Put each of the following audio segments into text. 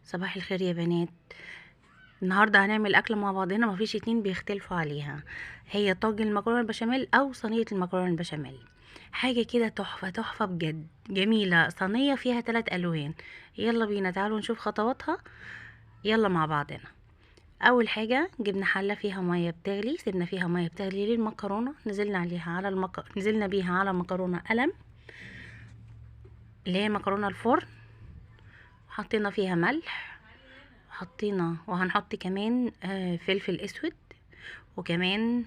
صباح الخير يا بنات. النهارده هنعمل اكله مع بعضنا مفيش اتنين بيختلفوا عليها. هي طاجن المكرونه البشاميل او صينيه المكرونه البشاميل. حاجه كده تحفه تحفه بجد جميله، صينيه فيها 3 الوان. يلا بينا تعالوا نشوف خطواتها. يلا مع بعضنا. اول حاجه جبنا حله فيها ميه بتغلي، سيبنا فيها ميه بتغلي للمكرونه، نزلنا بيها على مكرونه قلم اللي هي مكرونه الفرن. حطينا فيها ملح، حطينا وهنحط كمان فلفل اسود، وكمان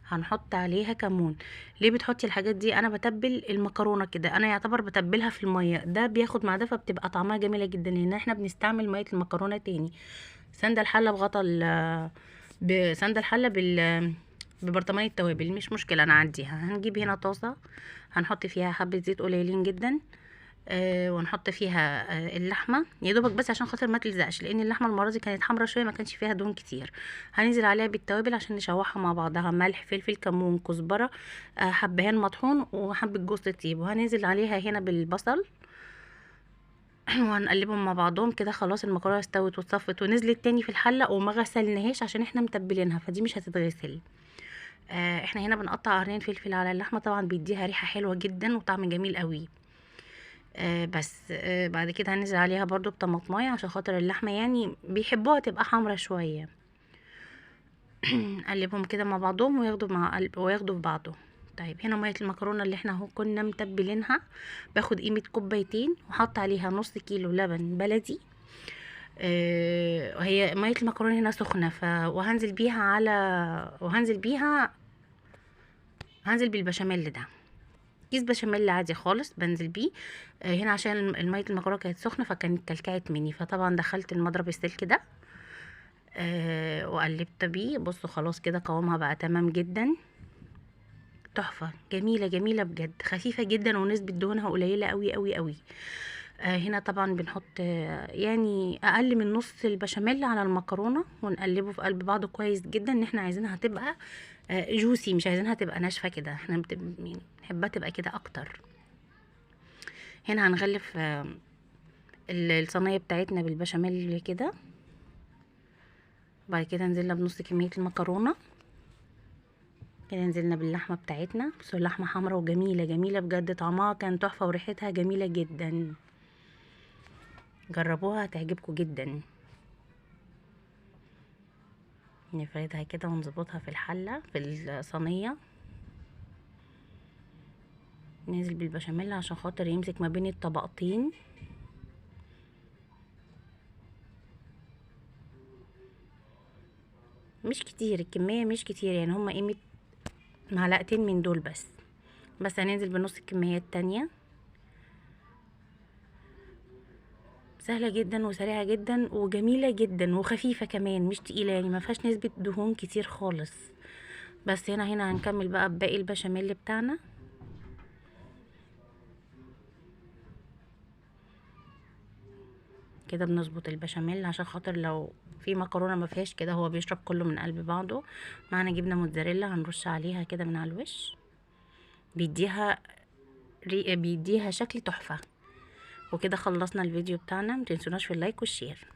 هنحط عليها كمون. ليه بتحطي الحاجات دي؟ انا بتبل المكرونه كده، انا يعتبر بتبلها في الميه، ده بياخد مع ده فبتبقى طعمها جميله جدا، لان احنا بنستعمل ميه المكرونه تاني. سند الحله بغطا بسند الحله ببرطمان التوابل، مش مشكله انا عنديها. هنجيب هنا طاسه، هنحط فيها حبه زيت قليلين جدا، ونحط فيها اللحمه يا دوبك بس عشان خاطر ما تلزقش، لان اللحمه المره دي كانت حمرا شويه، ما كانش فيها دهون كتير. هننزل عليها بالتوابل عشان نشوحها مع بعضها، ملح فلفل كمون كزبره، حبهان مطحون وحبه جوز الطيب، وهننزل عليها هنا بالبصل وهنقلبهم مع بعضهم كده. خلاص المكرونه استوت واتصفت ونزلت تاني في الحله، وما غسلناهاش عشان احنا متبلينها، فدي مش هتتغسل. احنا هنا بنقطع قرنين فلفل على اللحمه، طبعا بيديها ريحه حلوه جدا وطعم جميل قوي. بس بعد كده هننزل عليها برضو بطماطمايه عشان خاطر اللحمه يعني بيحبوها تبقى حمرا شويه. نقلبهم كده مع بعضهم وياخدوا في بعضهم. طيب هنا ميه المكرونه اللي احنا اهو كنا متبلينها، باخد قيمه كوبايتين وحط عليها نص كيلو لبن بلدي. هي ميه المكرونه هنا سخنه، هنزل بالبشاميل ده. كيس بشاميل عادي خالص بنزل بيه. هنا عشان المية المكرونه كانت سخنه فكانت كلكعت مني، فطبعا دخلت المضرب السلك ده وقلبت بيه. بصوا خلاص كده قوامها بقى تمام جدا، تحفه جميله جميله بجد، خفيفه جدا ونسبه دهونها قليله قوي قوي قوي. هنا طبعا بنحط يعني اقل من نص البشاميل على المكرونه، ونقلبه في قلب بعضه كويس جدا، ان احنا عايزينها تبقى جوسي، مش عايزينها تبقى ناشفه كده، احنا بنحبها تبقى كده اكتر. هنا هنغلف الصينيه بتاعتنا بالبشاميل كده. بعد كده نزلنا بنص كميه المكرونه كده، نزلنا باللحمه بتاعتنا. بصوا اللحمه حمرا وجميله جميله بجد، طعمها كان تحفه وريحتها جميله جدا، جربوها هتعجبكم جدا. نفردها كده ونظبطها في الحله في الصينيه، ننزل بالبشاميل عشان خاطر يمسك ما بين الطبقتين. مش كتير الكميه، مش كتير يعني، هما قيمه معلقتين من دول بس هننزل بنص الكميه التانية. سهله جدا وسريعه جدا وجميله جدا وخفيفه كمان، مش تقيله يعني، ما فيهاش نسبه دهون كتير خالص. بس هنا هنكمل بقى بباقي البشاميل بتاعنا. كده بنظبط البشاميل عشان خاطر لو في مكرونه ما فيهاش كده، هو بيشرب كله من قلب بعضه. معانا جبنه موتزاريلا هنرش عليها كده من على الوش، بيديها شكل تحفه. وكده خلصنا الفيديو بتاعنا، متنسوناش في اللايك والشير.